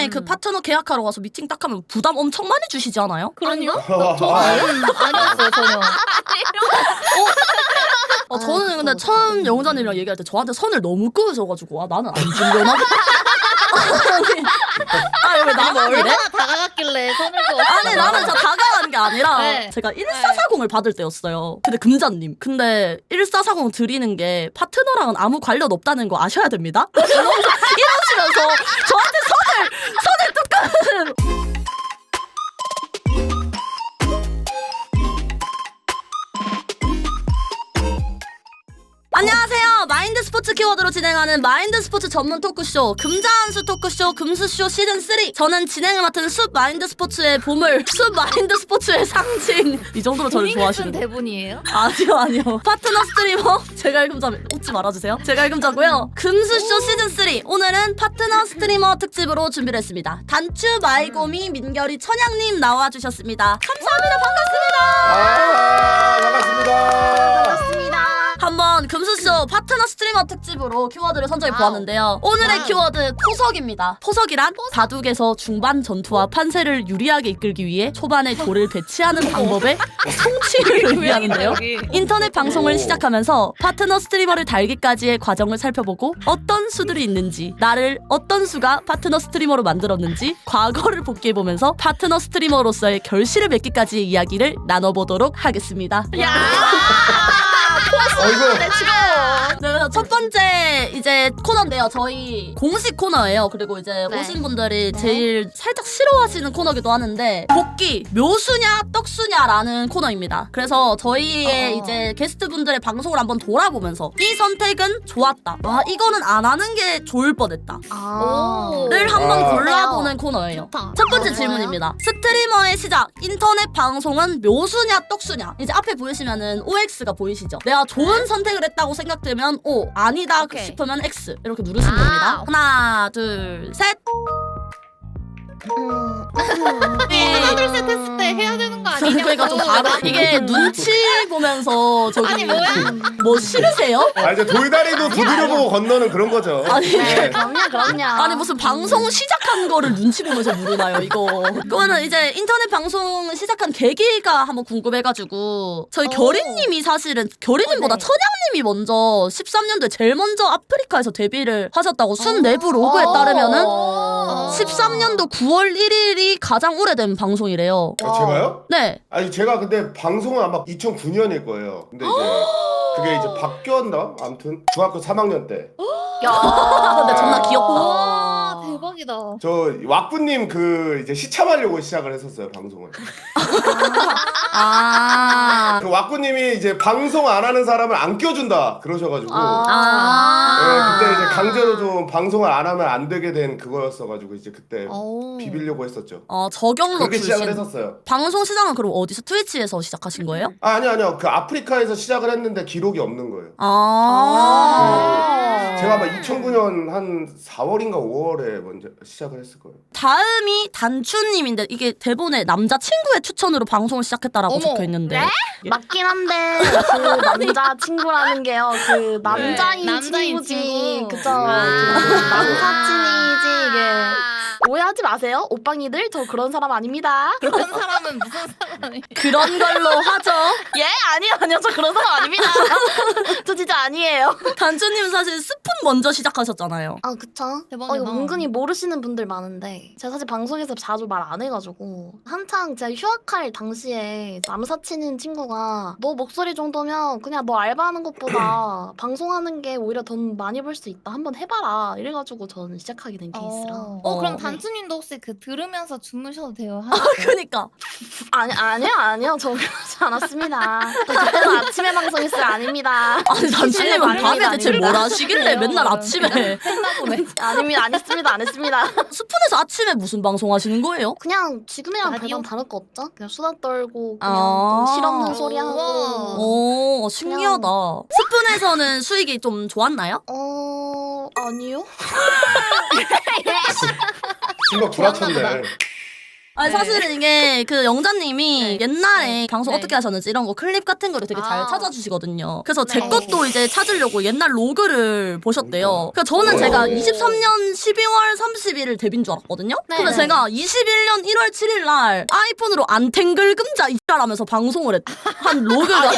처음에 그 파트너 계약하러 가서 미팅 딱 하면 부담 엄청 많이 주시지 않아요? 그럼요? 아니었어요 전혀. 저는 근데 처음 영자님이랑 얘기할 때 저한테 선을 너무 그으셔가지고 나는 안 준대나? 아니 왜 나는 이래? 얼마나 다가갔길래 손을 그어. 아니 나는 진짜 다가간 게 아니라 네. 제가 1440을 받을 때였어요. 근데 금자님 근데 1440 드리는 게 파트너랑은 아무 관련 없다는 거 아셔야 됩니다. 이러시면서 저한테 선을 뚝 끄는 안녕하세요. 마인드 스포츠 키워드로 진행하는 마인드 스포츠 전문 토크쇼 금자한수 토크쇼 금수쇼 시즌3. 저는 진행을 맡은 숲 마인드 스포츠의 보물 숲 마인드 스포츠의 상징. 이 정도로 저를 본인이 쓴 좋아하시는 대본이에요? 아니요. 파트너 스트리머 제갈금자 웃지 말아주세요. 제갈금자고요. 금수쇼 시즌3 오늘은 파트너 스트리머 특집으로 준비를 했습니다. 단추 마이고미 민결이 천양님 나와주셨습니다. 감사합니다. 반갑습니다. 반갑습니다. 한번 금수쇼 파트너 스트리머 특집으로 키워드를 선정해 보았는데요. 오늘의 키워드 토석입니다. 토석이란 바둑에서 중반 전투와 판세를 유리하게 이끌기 위해 초반에 돌을 배치하는 방법의 성취를 의미하는데요. 인터넷 방송을 시작하면서 파트너 스트리머를 달기까지의 과정을 살펴보고 어떤 수들이 있는지, 나를 어떤 수가 파트너 스트리머로 만들었는지 과거를 복귀해보면서 파트너 스트리머로서의 결실을 맺기까지의 이야기를 나눠보도록 하겠습니다. 네, 그래서 첫 번째 이제 코너인데요. 저희 공식 코너예요. 그리고 이제 오신 분들이 제일 살짝 싫어하시는 코너기도 하는데 복귀 묘수냐 떡수냐라는 코너입니다. 그래서 저희의 이제 게스트분들의 방송을 한번 돌아보면서 이 선택은 좋았다. 이거는 안 하는 게 좋을 뻔했다. 를 한번 골라보는 코너예요. 좋다. 첫 번째 질문입니다. 스트리머의 시작. 인터넷 방송은 묘수냐 떡수냐. 이제 앞에 보이시면은 OX가 보이시죠? 내가 좋은 선택을 했다고 생각되면 O, 아니다 오케이. 싶으면 X 이렇게 누르시면 됩니다. 하나, 둘, 셋. 하나 둘 셋 했을 때 해야 되는 거 아니냐고. 그러니까 좀 다르. 이게 눈치 보면서 저기 아니, 뭐야? 뭐 싫으세요? 이제 돌다리도 두드려보고 건너는 그런 거죠. 아니 이게 그럼요. 아니 무슨 방송 시작한 거를 눈치 보면서 물으나요 이거. 그거는 이제 인터넷 방송 시작한 계기가 한번 궁금해가지고 저희 결이님이 사실은 결이님보다 천양님이 먼저 13년도에 제일 먼저 아프리카에서 데뷔를 하셨다고 순 내부 로그에 따르면은 13년도 9월 1일이 가장 오래된 방송이래요. 제가요? 네. 아니 제가 근데 방송은 아마 2009년일 거예요. 근데 이제 그게 이제 바뀌었나? 아무튼 중학교 3학년 때. 근데 존나 귀엽다. 와 대박이다. 저 왁구님 그 이제 시참하려고 시작을 했었어요 방송을. 그 왁구님이 이제 방송 안 하는 사람을 안 껴준다 그러셔가지고. 네, 그때 이제 강제로 좀 방송을 안 하면 안 되게 된 그거였어가지고 이제 그때 비비려고 했었죠. 저경로 그렇게 시작을 출신. 했었어요. 방송 시작은 그럼 어디서 트위치에서 시작하신 거예요? 아니요. 그 아프리카에서 시작을 했는데 기록이 없는 거예요. 제가 아마 2009년 한 4월인가 5월에 먼저 시작을 했을 거예요. 다음이 단추님인데 이게 대본에 남자친구의 추천으로 방송을 시작했다라고 적혀있는데 맞긴 한데 그 남자 친구라는 게요. 그 남자인 남자인 친구지. 친구. 그죠. 남사친이지 이게. 오해하지 마세요. 오빵이들 저 그런 사람 아닙니다. 그런 사람은 무슨 사람이? 그런 걸로 하죠. 예? 아니요. 저 그런 사람 아닙니다. 저 진짜 아니에요. 단추님은 사실 스푼 먼저 시작하셨잖아요. 아 그쵸? 대박이다. 이거 은근히 모르시는 분들 많은데 제가 사실 방송에서 자주 말 안 해가지고 한창 제가 휴학할 당시에 남사친인 친구가 너 목소리 정도면 그냥 너 알바하는 것보다 방송하는 게 오히려 돈 많이 벌 수 있다 한번 해봐라 이래가지고 저는 시작하게 된 케이스라 그럼 단추님도 혹시 그 들으면서 주무셔도 돼요? 그니까 아니요 저 그러지 않았습니다. 저 그때는 아침에 방송했어요. 아닙니다. 아니 단추님은 아닙니다, 밤에 대체 아닙니다. 뭘 하시길래 맨날 아침에 했나 보네. 아닙니다. 안 했습니다. 스푼에서 아침에 무슨 방송 하시는 거예요? 그냥 지금이랑 라디오? 별반 다를 거 없죠? 그냥 수다 떨고 그냥 뭐 실없는 소리 하고 오 신기하다. 스푼에서는 수익이 좀 좋았나요? 아니요. 신박 불화쳤네. 아니 네. 사실은 이게 그 영자님이 네. 옛날에 네. 방송 네. 어떻게 하셨는지 이런 거 클립 같은 거를 되게 잘 아. 찾아주시거든요. 그래서 제 네. 것도 이제 찾으려고 옛날 로그를 보셨대요. 그러니까 저는 오. 제가 23년 12월 30일을 데뷔인 줄 알았거든요. 네. 근데 제가 21년 1월 7일 날 아이폰으로 안탱글 금자 이라면서 방송을 한 로그가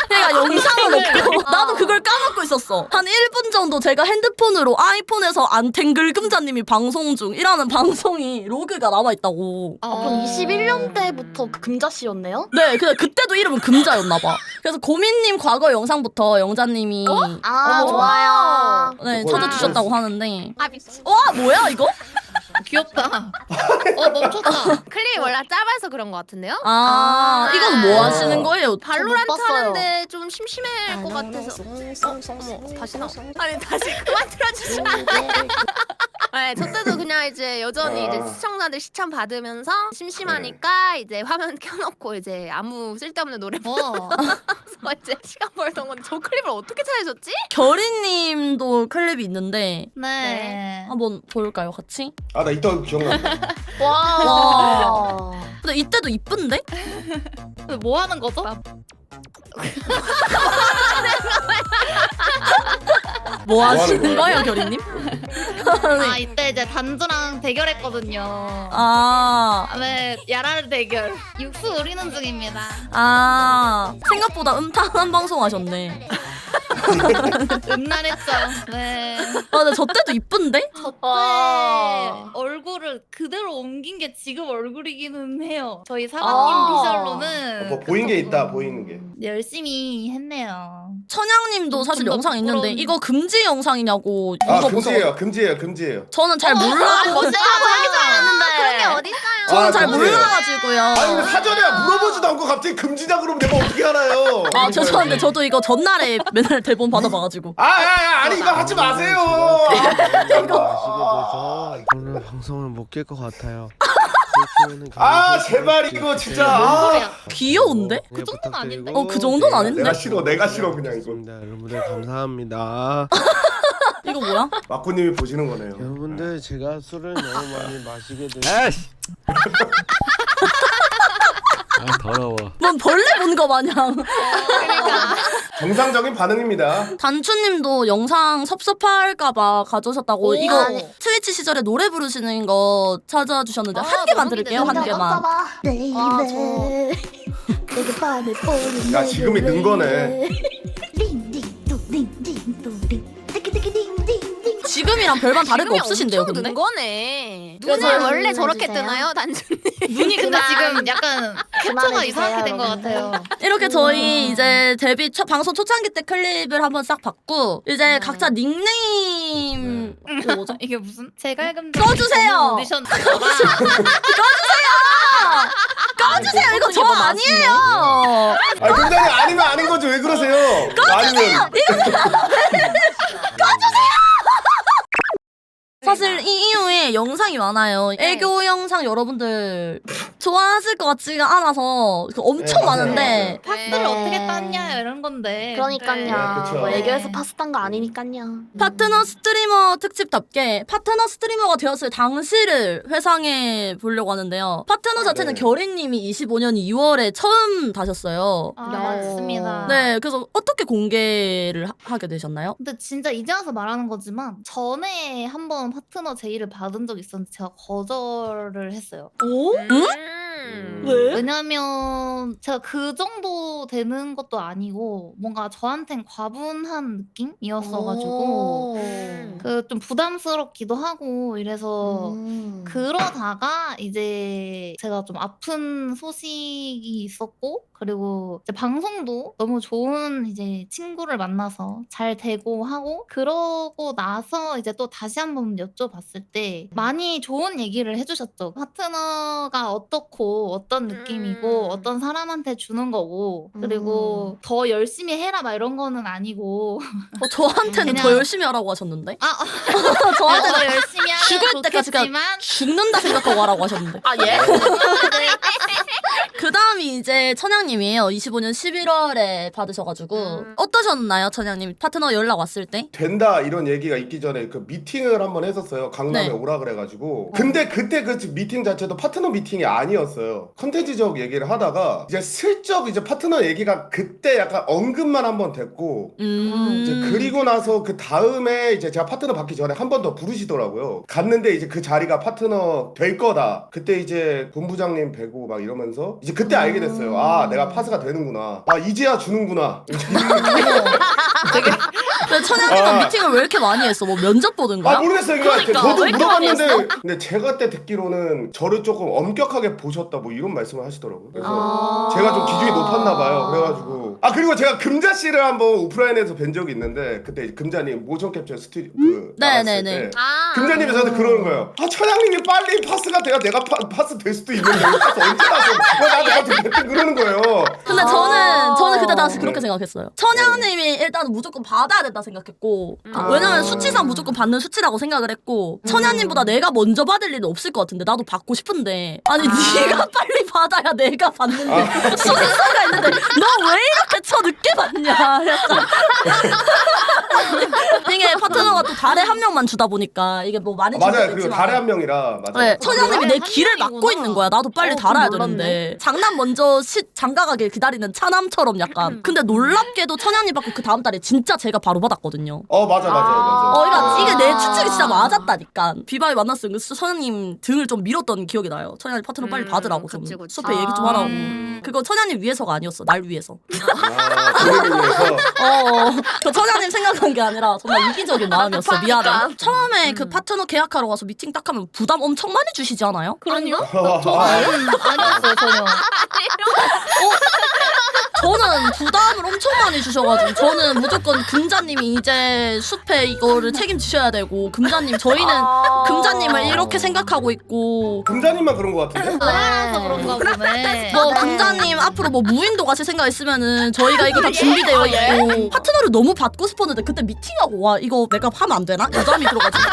제가 영상을 넣고 나도 그걸 까먹고 있었어. 한 1분 정도 제가 핸드폰으로 아이폰에서 안탱글 금자님이 방송 중이라는 방송이 로그가 남아있다고. 그럼 21년 때부터 금자 씨였네요? 네, 근데 그때도 이름은 금자였나봐. 그래서 고민님 과거 영상부터 영자님이 아 좋아요. 네, 그걸 찾아주셨다고 하는데. 아 미친. 와, 뭐야 이거? 귀엽다. 멈췄다. 클립이 원래 짧아서 그런 것 같은데요? 아, 이건 뭐 하시는 거예요? 발로란트 못 봤어요. 하는데 좀 심심할 것 같아서. 어머, 다시 나. 아니 다시 그만 틀어주시면. 네, 저 때도 그냥 이제 여전히 이제 시청자들 시청 받으면서 심심하니까 이제 화면 켜놓고 이제 아무 쓸데없는 노래 보면서 이제 시간 벌던 건데 저 클립을 어떻게 찾으셨지? 결이님도 클립이 있는데 네. 한번 볼까요, 같이? 아 나 이따 기억나. 와. 근데 이때도 이쁜데? 뭐 하는 거죠? 뭐 하는 하시는 거예요? 거예요, 결이님? 아 이때 이제 단주랑 대결했거든요. 아, 네, 야랄 대결. 육수 우리는 중입니다. 아, 생각보다 음탕한 방송 하셨네. 음란했죠. 네. 아, 근데 저 때도 이쁜데? 와. 얼굴을 그대로 옮긴 게 지금 얼굴이기는 해요. 저희 사관님 아. 비주얼로는 뭐 보인 게 있다 보이는 게. 열심히 했네요. 천양님도 사실 좀더 영상 있는데 부끄러운- 이거 금지 영상이냐고 아 물어보셔. 금지예요. 저는 잘 몰라. 되게 잘하는데. 그런 게 어딨어요? 저는 아, 잘 금지예요. 몰라가지고요. 아니 근데 사전에 물어보지도 않고 갑자기 금지다 그러면 내가 어떻게 알아요? 아, 죄송한데 저도 이거 전날에 맨날 대본 받아봐가지고. 아니 이거 하지 마세요. 아시게 돼서 오늘 방송을 못 깰 것 같아요. 그렇다면은 아 경기 제발 시작할게요. 이거 진짜. 아, 귀여운데? 그 정도는 아닌데? 그 정도는 아닌데? 내가 싫어 그냥 이거. 알겠습니다. 여러분들 감사합니다. 이거 뭐야? 마꾸님이 보시는 거네요. 여러분들 제가 술을 너무 많이 마시게 돼서 아 더러워. 넌 벌레 본 거 마냥. 정상적인 반응입니다. 단추님도 영상 섭섭할까봐 가져오셨다고. 오. 이거 아니. 트위치 시절에 노래 부르시는 거 찾아주셨는데 아, 한 개만 너무 드릴게요, 한 기대된다. 개만. 야 지금이 는 거네. 지금이랑 별반 다를 거 없으신데요, 근데? 는 거네. 그래서 눈이 원래 눈을 저렇게 주세요. 뜨나요, 단순히? 눈이 근데 지금 약간 그만해 이상하게 주세요, 된 것 여러분들. 같아요. 이렇게 저희 이제 데뷔 방송 초창기 때 클립을 한번 싹 봤고 이제 각자 닉네임 이거 뭐죠? 이게 무슨 제갈금 꺼주세요. 오디션 꺼주세요. 이거 저 아니에요. 아니 굉장히 아니면 아닌 거죠. 왜 그러세요? 아니면 사실 이 이후에 영상이 많아요. 네. 애교 영상 여러분들 좋아하실 것 같지가 않아서 엄청 네, 맞아요, 많은데 파스를 네. 어떻게 땄냐 이런 건데. 그러니까요. 네, 그쵸. 뭐 애교에서 파스 딴 거 아니니까요. 파트너 스트리머 특집답게 파트너 스트리머가 되었을 당시를 회상해 보려고 하는데요. 파트너 자체는 네. 결이님이 25년 2월에 처음 다셨어요. 아, 야. 맞습니다. 네, 그래서 어떻게 공개를 하게 되셨나요? 근데 진짜 이제 와서 말하는 거지만 전에 한번 파트너 제의를 받은 적이 있었는데 제가 거절을 했어요. 오? 응? 왜? 왜냐면 제가 그 정도 되는 것도 아니고 뭔가 저한텐 과분한 느낌이었어가지고 그 좀 부담스럽기도 하고 이래서 그러다가 이제 제가 좀 아픈 소식이 있었고 그리고 이제 방송도 너무 좋은 이제 친구를 만나서 잘 되고 하고 그러고 나서 이제 또 다시 한번 여쭤봤을 때 많이 좋은 얘기를 해주셨죠. 파트너가 어떻고 어떤 느낌이고 어떤 사람한테 주는 거고 그리고 더 열심히 해라 막 이런 거는 아니고 저한테는 그냥- 더 열심히 하라고 하셨는데? 저한테는 더 열심히 하면 죽을 때까지 좋겠지만 죽는다 생각하고 하라고 하셨는데. 아 예? 그 다음에 다음이 이제 천양님이에요. 25년 11월에 받으셔가지고 어떠셨나요, 천양님? 파트너 연락 왔을 때? 된다 이런 얘기가 있기 전에 그 미팅을 한번 했었어요. 강남에 네. 오라 그래가지고. 근데 그때 그 미팅 자체도 파트너 미팅이 아니었어요. 컨텐츠적 얘기를 하다가 이제 슬쩍 이제 파트너 얘기가 그때 약간 언급만 한번 됐고 이제 그리고 나서 그 다음에 이제 제가 파트너 받기 전에 한 번 더 부르시더라고요. 갔는데 이제 그 자리가 파트너 될 거다. 그때 이제 본부장님 뵈고 막 이러면서 이제 그때 알게 됐어요. 아, 내가 파스가 되는구나. 아, 이제야 주는구나. 근데 천양님은 미팅을 왜 이렇게 많이 했어? 뭐 면접 보는 거야? 아, 모르겠어요. 그러니까, 저도 왜 이렇게 많이 물어봤는데 근데 제가 그때 듣기로는 저를 조금 엄격하게 보셨다 뭐 이런 말씀을 하시더라고요. 그래서 제가 좀 기준이 높았나 봐요. 그래가지고 그리고 제가 금자 씨를 한번 오프라인에서 뵌 적이 있는데 그때 금자님 모션 캡처 스튜디오 나갔을 네네네. 때 금자님이 저한테 그러는 거예요. 아, 천양님이 빨리 파스가 돼야 내가 파스 될 수도 있는데 파스 언제 나서 나한테 그때 그러는 거예요. 근데 저는 그때 당시 그렇게 생각했어요. 천양님이 일단 무조건 받아야 된다 생각했고 왜냐면 수치상 무조건 받는 수치라고 생각을 했고 천양님보다 내가 먼저 받을 일은 없을 것 같은데 나도 받고 싶은데 아니 네가 빨리 받아야 내가 받는데 수치상가 있는데 너 왜 이렇게 늦게 받냐 약간. 이게 파트너가 또 달에 한 명만 주다 보니까 이게 뭐 많이 줄 맞아요. 수도 그리고 있지만 달에 한 명이라 맞아요. 네, 천양님이 내 한 길을 명이구나. 막고 있는 거야. 나도 빨리 달아야 되는데 장난 먼저 장가가길 기다리는 차남처럼 약간. 근데 놀랍게도 천양님 받고 그 다음 달에 진짜 제가 바로 받았거든요. 맞아요. 그러니까 이게 내 추측이 진짜 맞았다니까. 비바이 만났을 때 천양님 등을 좀 밀었던 기억이 나요. 천양님 파트너 빨리 받으라고 좀 그치, 그치. 수업에 얘기 좀 하라고. 그거 천양님 위해서가 아니었어. 날 위해서. 그러기 위해서. 저 천양님 생각한 게 아니라 정말 이기적인 마음이었어. 미안해. 처음에 그 파트너 계약하러 가서 미팅 딱 하면 부담 엄청 많이 주시지 않아요? 그럼요? 아니었어요 전혀. 저는 부담을 엄청 많이 주셔가지고 저는 무조건 금자님이 이제 숲에 이거를 책임지셔야 되고 금자님 저희는 금자님을 이렇게 생각하고 있고 금자님만 그런 것 같은데? 알아서 그런가 보네. 뭐 금자님 앞으로 뭐 무인도 가실 생각 있으면은 저희가 이거 다 준비되어 있고 파트너를 너무 받고 싶었는데 그때 미팅하고 와 이거 내가 하면 안 되나? 여자미 들어가지고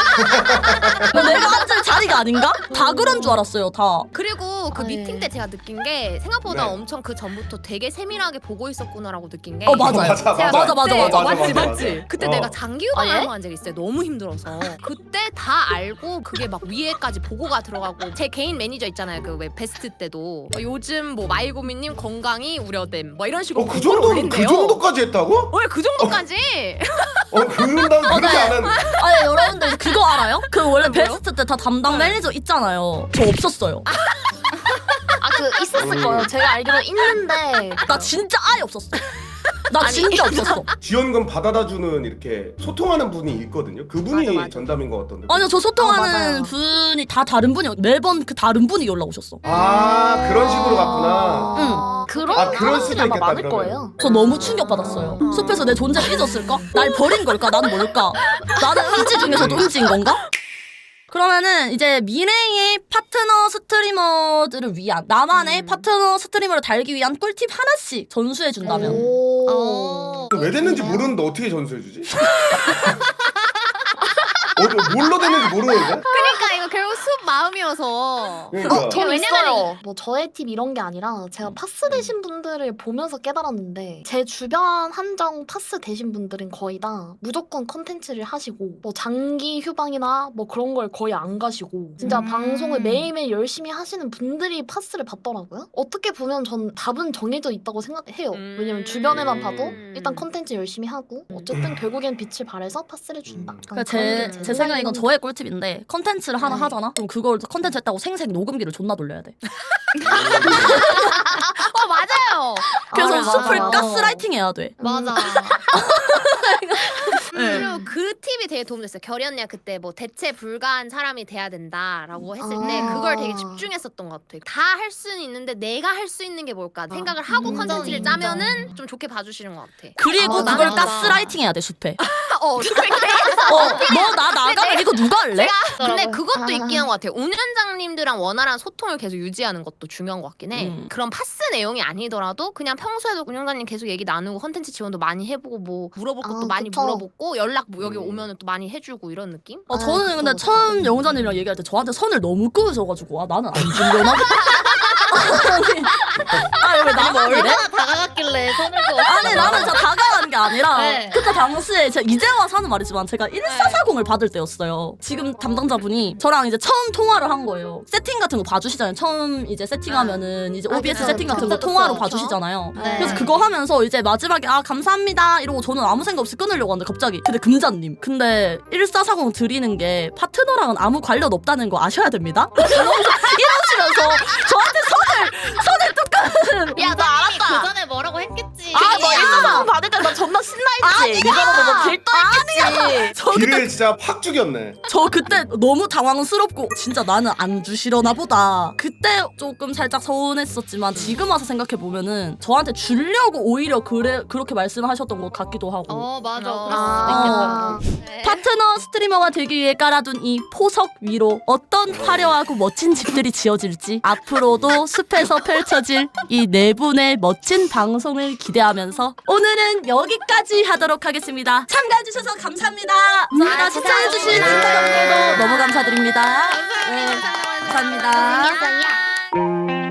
내가 앉을 자리가 아닌가? 다 그런 줄 알았어요 다. 그리고 그 네. 미팅 때 제가 느낀 게 생각보다 네. 엄청 그 전부터 되게 세밀하게 보고 있었구나라고 느낀 게 맞아요. 맞아. 맞아. 맞지. 그때 내가 장기후방 예? 한 적이 있어요. 너무 힘들어서. 그때 다 알고 그게 막 위에까지 보고가 들어가고 제 개인 매니저 있잖아요. 그 왜 베스트 때도 요즘 뭐 마이고미님 건강이 우려됨 뭐 이런 식으로 그 보고를 정도 올린대요. 그 정도까지 했다고? 왜 그 정도까지? 그런다 그렇게 안 하는. 아니 여러분들 그거 알아요? 그 원래 뭐요? 베스트 때 다 담당 매니저 있잖아요. 저 없었어요. 그 있었을 거예요. 제가 알기로 있는데 나 진짜 아예 없었어. 나 진짜 없었어. 지원금 받아다 주는 이렇게 소통하는 분이 있거든요. 그분이 맞아. 전담인 것 같던데. 아니요 저 소통하는 맞아요. 분이 다 다른 분이요. 매번 그 다른 분이 연락 오셨어. 그런 식으로 갔구나. 그런 그럴 수도 사람들이 아마 있겠다, 많을 그러면. 거예요. 저 너무 충격받았어요. 숲에서 내 존재 삐졌을까? 날 버린 걸까? 나는 뭘까? 나는 음지 중에서도 음지인 건가? 그러면은 이제 미래의 파트너 스트리머들을 위한 나만의 파트너 스트리머를 달기 위한 꿀팁 하나씩 전수해 준다면 오. 왜 됐는지 모르는데 어떻게 전수해주지? 뭘로 됐는지 모르는데? 그러니까 이거 결국 숲 마음이어서. 그러니까. 저는 왜냐면 있어요. 뭐 저의 팁 이런 게 아니라 제가 파스 되신 분들을 보면서 깨달았는데 제 주변 한정 파스 되신 분들은 거의 다 무조건 컨텐츠를 하시고 뭐 장기 휴방이나 뭐 그런 걸 거의 안 가시고 진짜 방송을 매일매일 열심히 하시는 분들이 파스를 받더라고요. 어떻게 보면 전 답은 정해져 있다고 생각해요. 왜냐면 주변에만 봐도 일단 컨텐츠 열심히 하고 어쨌든 결국엔 빛을 발해서 파스를 준다. 그러니까 제 생각에 이건 저의 꿀팁인데 컨텐츠를 하나 하잖아? 그럼 그걸 컨텐츠 했다고 생색 녹음기를 존나 돌려야 돼. 맞아요. 그래서 맞아, 숲을 맞아. 가스라이팅 해야 돼. 맞아. 그리고 그 팁이 되게 도움됐어요. 결이 언니가 그때 뭐 대체 불가한 사람이 돼야 된다라고 했을 때 그걸 되게 집중했었던 것 같아요. 다 할 수는 있는데 내가 할 수 있는 게 뭘까 생각을 하고 컨텐츠를 인정. 짜면은 좀 좋게 봐주시는 것 같아. 그리고 맞아, 그걸 맞아. 가스라이팅 해야 돼 숲에. 그렇게 너 나 나가면 이거 누가 할래? 근데 그것도 있긴 한 것 같아요. 운영장님들랑 원활한 소통을 계속 유지하는 것도 중요한 것 같긴 해. 그런 파스 내용이 아니더라도 그냥 평소에도 운영장님 계속 얘기 나누고 컨텐츠 지원도 많이 해보고 뭐 물어볼 것도 많이 그쵸. 물어보고 연락 뭐 여기 오면은 또 많이 해주고 이런 느낌? 저는 근데 처음 영자님이랑 얘기할 때 저한테 선을 너무 그으셔가지고 나는 안 주려나? 아니 왜 나만 이래? 얼마나 다가갔길래 손을 그 아니 나는 진짜 다가가는 게 아니라 네. 그때 당시에 제가 이제 와서 하는 말이지만 제가 1440을 받을 때였어요. 지금 담당자분이 저랑 이제 처음 통화를 한 거예요. 세팅 같은 거 봐주시잖아요. 처음 이제 세팅하면은 이제 OBS 그쵸, 세팅 같은 거 그쵸, 통화로 그쵸. 봐주시잖아요. 네. 그래서 그거 하면서 이제 마지막에 아 감사합니다 이러고 저는 아무 생각 없이 끊으려고 하는데 갑자기 근데 금자님 근데 1440 드리는 게 파트너랑은 아무 관련 없다는 거 아셔야 됩니다. 이러시면서 저한테 손을 뚝 끊은 야, 나 알았다. 그 전에 뭐라고 했겠지. 너 1사상 받을 때 나 존나 신나했지. 이거보다 너 길떠했겠지. 저 그때 길을 진짜 팍 죽였네. 저 그때 너무 당황스럽고 진짜 나는 안 주시려나 보다. 그때 조금 살짝 서운했었지만 지금 와서 생각해 보면은 저한테 주려고 오히려 그렇게 말씀하셨던 것 같기도 하고. 맞아. 아. 그럴 수도 있겠다. 파트너 스트리머가 되기 위해 깔아둔 이 포석 위로 어떤 화려하고 멋진 집들이 지어질지 앞으로도 숲에서 펼쳐질 이 네 분의 멋진 방송을 기대하면서 오늘은 여기까지 하도록 하겠습니다. 참가해주셔서 감사합니다. 감사합니다. 시청해주신 감사합니다. 시청자분들도 너무 감사드립니다. 네, 감사합니다. 고생했어요.